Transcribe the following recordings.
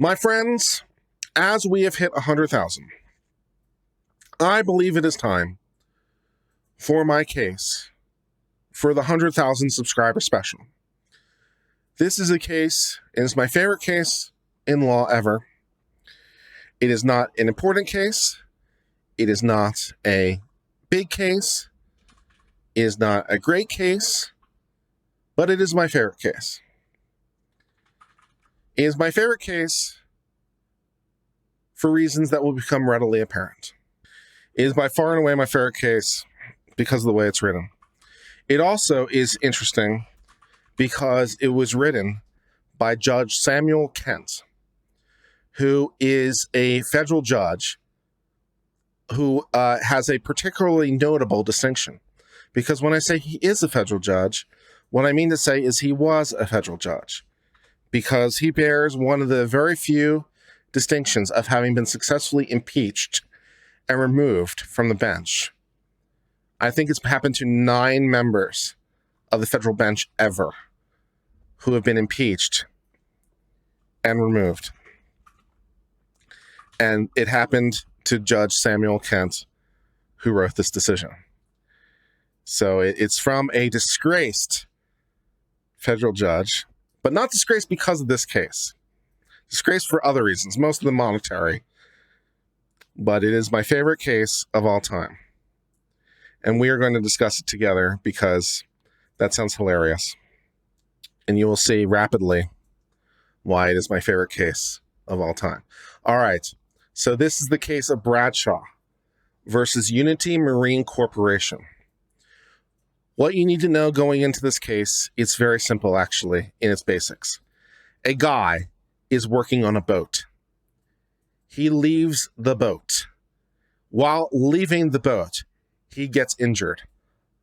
My friends, as we have hit 100,000, I believe it is time for my case for the 100,000 subscriber special. This is a case, it is my favorite case in law ever. It is not an important case. It is not a big case. It is not a great case, but it is my favorite case. It is my favorite case for reasons that will become readily apparent. It is by far and away my favorite case because of the way it's written. It also is interesting because it was written by Judge Samuel Kent, who is a federal judge who has a particularly notable distinction. Because when I say he is a federal judge, what I mean to say is he was a federal judge. Because he bears one of the very few distinctions of having been successfully impeached and removed from the bench. I think it's happened to 9 members of the federal bench ever who have been impeached and removed. And it happened to Judge Samuel Kent, who wrote this decision. So it's from a disgraced federal judge, but not disgraced because of this case. Disgraced for other reasons, most of them monetary. But it is my favorite case of all time. And we are going to discuss it together because that sounds hilarious. And you will see rapidly why it is my favorite case of all time. All right. So this is the case of Bradshaw versus Unity Marine Corporation. What you need to know going into this case, it's very simple actually in its basics. A guy is working on a boat. He leaves the boat. While leaving the boat, he gets injured.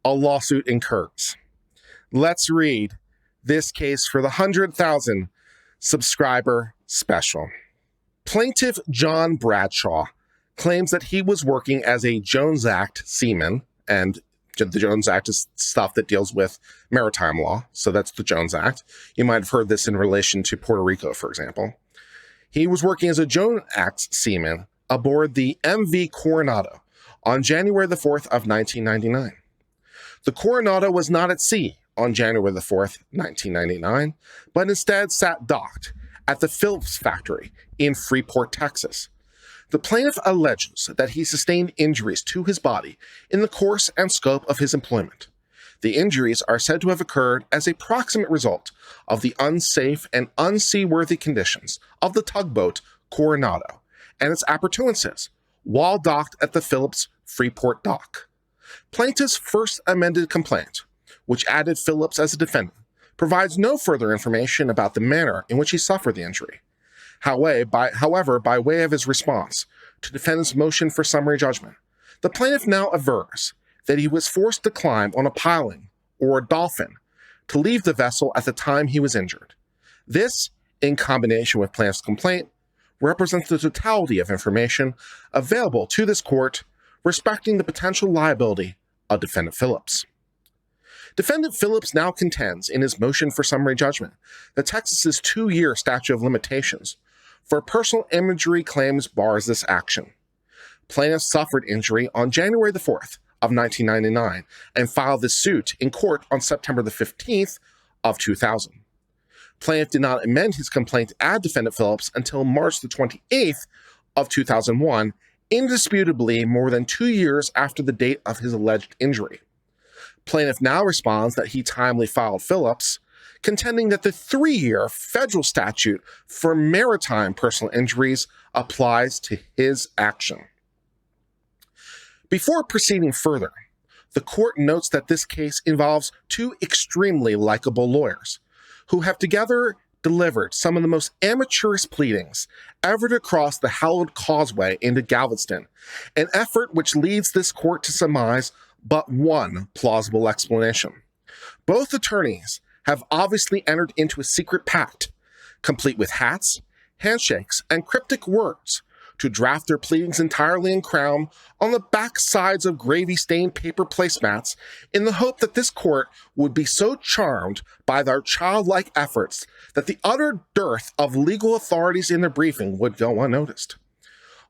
A lawsuit incurs. Let's read this case for the 100,000 subscriber special. Plaintiff John Bradshaw claims that he was working as a Jones Act seaman, and the Jones Act is stuff that deals with maritime law, so that's the Jones Act. You might have heard this in relation to Puerto Rico, for example. He was working as a Jones Act seaman aboard the MV Coronado on January the 4th of 1999. The Coronado was not at sea on January the 4th, 1999, but instead sat docked at the Phillips factory in Freeport, Texas. The plaintiff alleges that he sustained injuries to his body in the course and scope of his employment. The injuries are said to have occurred as a proximate result of the unsafe and unseaworthy conditions of the tugboat Coronado and its appurtenances while docked at the Phillips Freeport dock. Plaintiff's first amended complaint, which added Phillips as a defendant, provides no further information about the manner in which he suffered the injury. However, by way of his response to defendant's motion for summary judgment, the plaintiff now avers that he was forced to climb on a piling or a dolphin to leave the vessel at the time he was injured. This, in combination with plaintiff's complaint, represents the totality of information available to this court respecting the potential liability of defendant Phillips. Defendant Phillips now contends in his motion for summary judgment that Texas's 2-year statute of limitations for personal injury claims bars this action. Plaintiff suffered injury on January the 4th of 1999 and filed this suit in court on September the 15th of 2000. Plaintiff did not amend his complaint to add defendant Phillips until March the 28th of 2001, indisputably more than 2 years after the date of his alleged injury. Plaintiff now responds that he timely filed Phillips, contending that the 3-year federal statute for maritime personal injuries applies to his action. Before proceeding further, the court notes that this case involves 2 extremely likable lawyers who have together delivered some of the most amateurish pleadings ever to cross the hallowed causeway into Galveston, an effort which leads this court to surmise but one plausible explanation. Both attorneys have obviously entered into a secret pact, complete with hats, handshakes, and cryptic words, to draft their pleadings entirely in Crown on the back sides of gravy-stained paper placemats in the hope that this court would be so charmed by their childlike efforts that the utter dearth of legal authorities in their briefing would go unnoticed.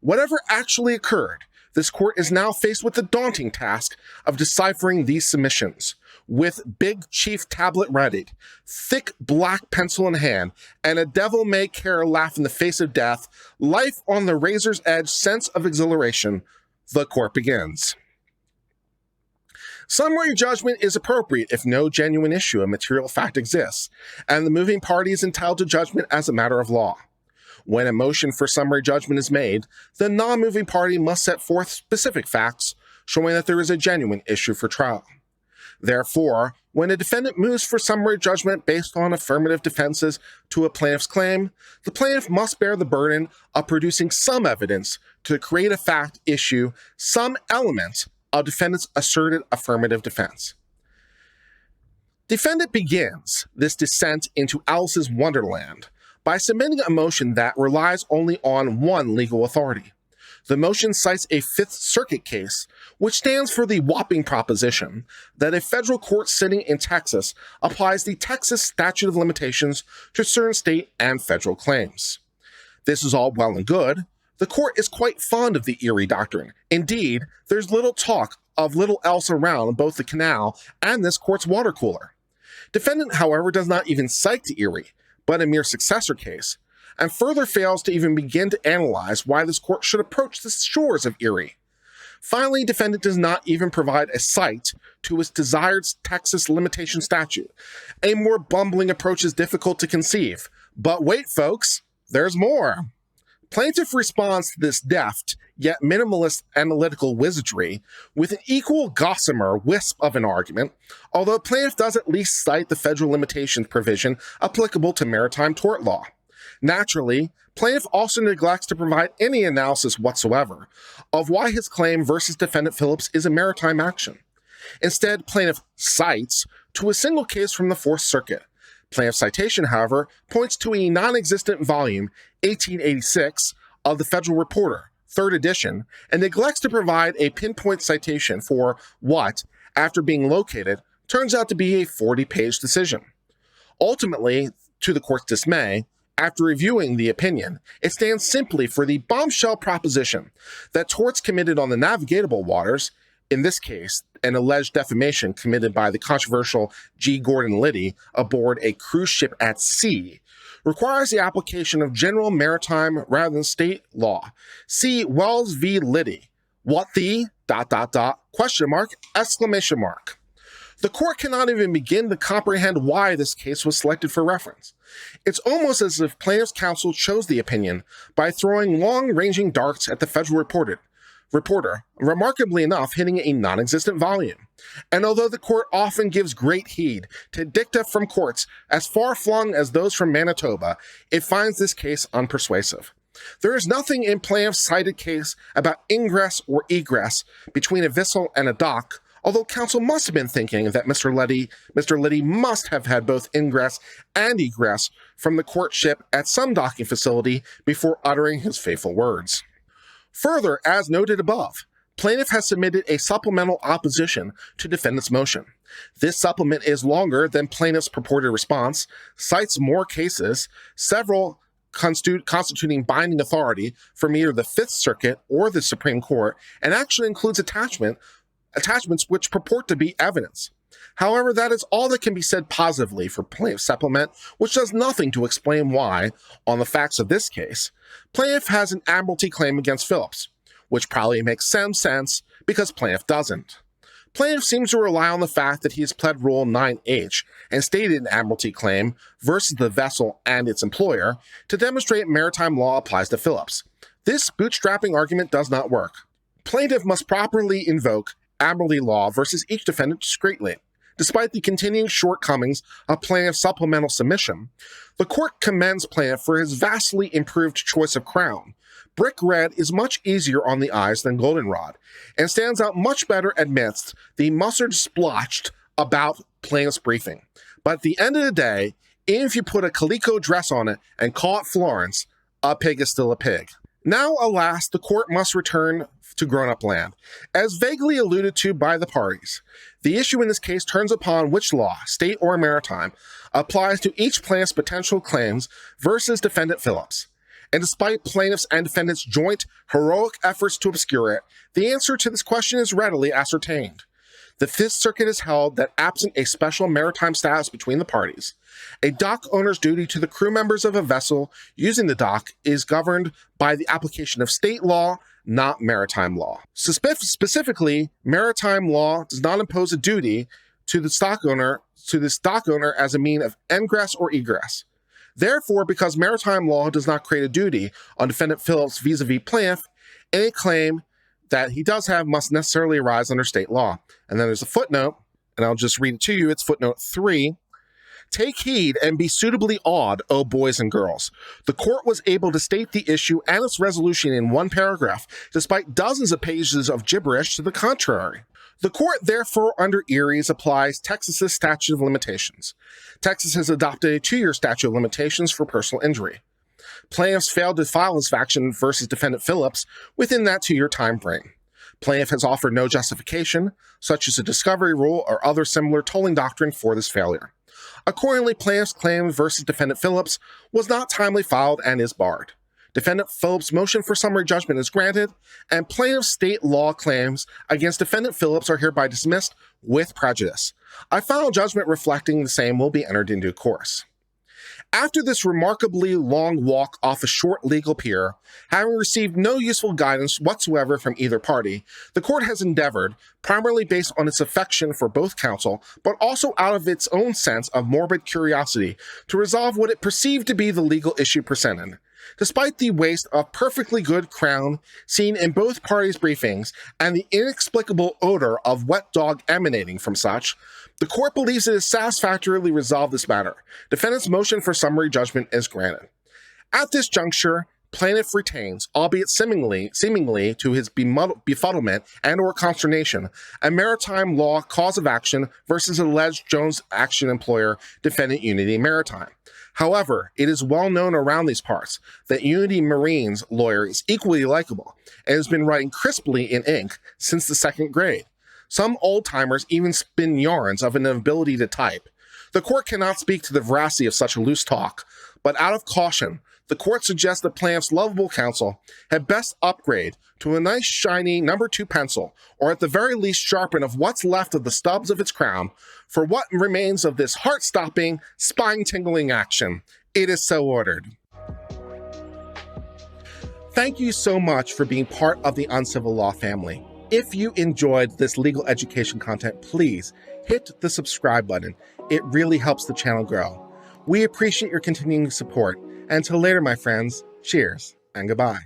Whatever actually occurred, this court is now faced with the daunting task of deciphering these submissions, with Big Chief tablet readied, thick black pencil in hand, and a devil-may-care laugh in the face of death, life on the razor's edge sense of exhilaration. The court begins. Summary judgment is appropriate if no genuine issue of material fact exists, and the moving party is entitled to judgment as a matter of law. When a motion for summary judgment is made, the non-moving party must set forth specific facts showing that there is a genuine issue for trial. Therefore, when a defendant moves for summary judgment based on affirmative defenses to a plaintiff's claim, the plaintiff must bear the burden of producing some evidence to create a fact issue, some element of defendant's asserted affirmative defense. Defendant begins this descent into Alice's Wonderland by submitting a motion that relies only on one legal authority. The motion cites a Fifth Circuit case, which stands for the whopping proposition that a federal court sitting in Texas applies the Texas statute of limitations to certain state and federal claims. This is all well and good. The court is quite fond of the Erie Doctrine. Indeed, there's little talk of little else around both the canal and this court's water cooler. Defendant, however, does not even cite Erie, but a mere successor case, and further fails to even begin to analyze why this court should approach the shores of Erie. Finally, defendant does not even provide a cite to its desired Texas limitation statute. A more bumbling approach is difficult to conceive. But wait, folks, there's more. Plaintiff responds to this deft, yet minimalist analytical wizardry with an equal gossamer wisp of an argument, although plaintiff does at least cite the federal limitations provision applicable to maritime tort law. Naturally, plaintiff also neglects to provide any analysis whatsoever of why his claim versus defendant Phillips is a maritime action. Instead, plaintiff cites to a single case from the Fourth Circuit. Plaintiff's citation, however, points to a non-existent volume, 1886, of the Federal Reporter, 3rd edition, and neglects to provide a pinpoint citation for what, after being located, turns out to be a 40-page decision. Ultimately, to the court's dismay, after reviewing the opinion, it stands simply for the bombshell proposition that torts committed on the navigable waters, in this case, an alleged defamation committed by the controversial G. Gordon Liddy aboard a cruise ship at sea, requires the application of general maritime rather than state law. See Wells v. Liddy. What the ... question mark, exclamation mark. The court cannot even begin to comprehend why this case was selected for reference. It's almost as if plaintiff's counsel chose the opinion by throwing long-ranging darts at the Federal Reporter, remarkably enough hitting a non-existent volume. And although the court often gives great heed to dicta from courts as far-flung as those from Manitoba, it finds this case unpersuasive. There is nothing in plaintiff's cited case about ingress or egress between a vessel and a dock, although counsel must have been thinking that Mr. Liddy must have had both ingress and egress from the court ship at some docking facility before uttering his fateful words. Further, as noted above, plaintiff has submitted a supplemental opposition to defendant's motion. This supplement is longer than plaintiff's purported response, cites more cases, several constituting binding authority from either the Fifth Circuit or the Supreme Court, and actually includes attachments which purport to be evidence. However, that is all that can be said positively for plaintiff's supplement, which does nothing to explain why, on the facts of this case, plaintiff has an admiralty claim against Phillips, which probably makes some sense because plaintiff doesn't. Plaintiff seems to rely on the fact that he has pled Rule 9H and stated an admiralty claim versus the vessel and its employer to demonstrate maritime law applies to Phillips. This bootstrapping argument does not work. Plaintiff must properly invoke admiralty law versus each defendant discreetly. Despite the continuing shortcomings of plaintiff's supplemental submission, the court commends plaintiff for his vastly improved choice of crown. Brick red is much easier on the eyes than goldenrod, and stands out much better amidst the mustard splotched about plaintiff's briefing. But at the end of the day, even if you put a calico dress on it and call it Florence, a pig is still a pig. Now, alas, the court must return to grown-up land, as vaguely alluded to by the parties. The issue in this case turns upon which law, state or maritime, applies to each plaintiff's potential claims versus defendant Phillips. And despite plaintiffs' and defendants' joint, heroic efforts to obscure it, the answer to this question is readily ascertained. The Fifth Circuit has held that absent a special maritime status between the parties, a dock owner's duty to the crew members of a vessel using the dock is governed by the application of state law, not maritime law. Specifically, maritime law does not impose a duty to the dock owner as a mean of ingress or egress. Therefore, because maritime law does not create a duty on defendant Phillips vis-a-vis plaintiff, any claim that he does have must necessarily arise under state law. And then there's a footnote, and I'll just read it to you. It's footnote 3. Take heed and be suitably awed, O boys and girls. The court was able to state the issue and its resolution in one paragraph, despite dozens of pages of gibberish to the contrary. The court, therefore, under Eries, applies Texas's statute of limitations. Texas has adopted a 2-year statute of limitations for personal injury. Plaintiffs failed to file this action versus defendant Phillips within that 2-year time frame. Plaintiff has offered no justification, such as a discovery rule or other similar tolling doctrine for this failure. Accordingly, plaintiff's claim versus defendant Phillips was not timely filed and is barred. Defendant Phillips' motion for summary judgment is granted, and plaintiff's state law claims against defendant Phillips are hereby dismissed with prejudice. A final judgment reflecting the same will be entered in due course. After this remarkably long walk off a short legal pier, having received no useful guidance whatsoever from either party, the court has endeavored, primarily based on its affection for both counsel, but also out of its own sense of morbid curiosity, to resolve what it perceived to be the legal issue presented. Despite the waste of perfectly good crown seen in both parties' briefings and the inexplicable odor of wet dog emanating from such, the court believes it has satisfactorily resolved this matter. Defendant's motion for summary judgment is granted. At this juncture, plaintiff retains, albeit seemingly to his befuddlement and or consternation, a maritime law cause of action versus alleged Jones Action employer, defendant Unity Maritime. However, it is well known around these parts that Unity Marine's lawyer is equally likable and has been writing crisply in ink since the 2nd grade. Some old-timers even spin yarns of an ability to type. The court cannot speak to the veracity of such loose talk, but out of caution, the court suggests that plaintiff's lovable counsel had best upgrade to a nice shiny number 2 pencil, or at the very least sharpen of what's left of the stubs of its crown, for what remains of this heart-stopping, spine-tingling action. It is so ordered. Thank you so much for being part of the Uncivil Law family. If you enjoyed this legal education content, please hit the subscribe button. It really helps the channel grow. We appreciate your continuing support. Until later, my friends, cheers and goodbye.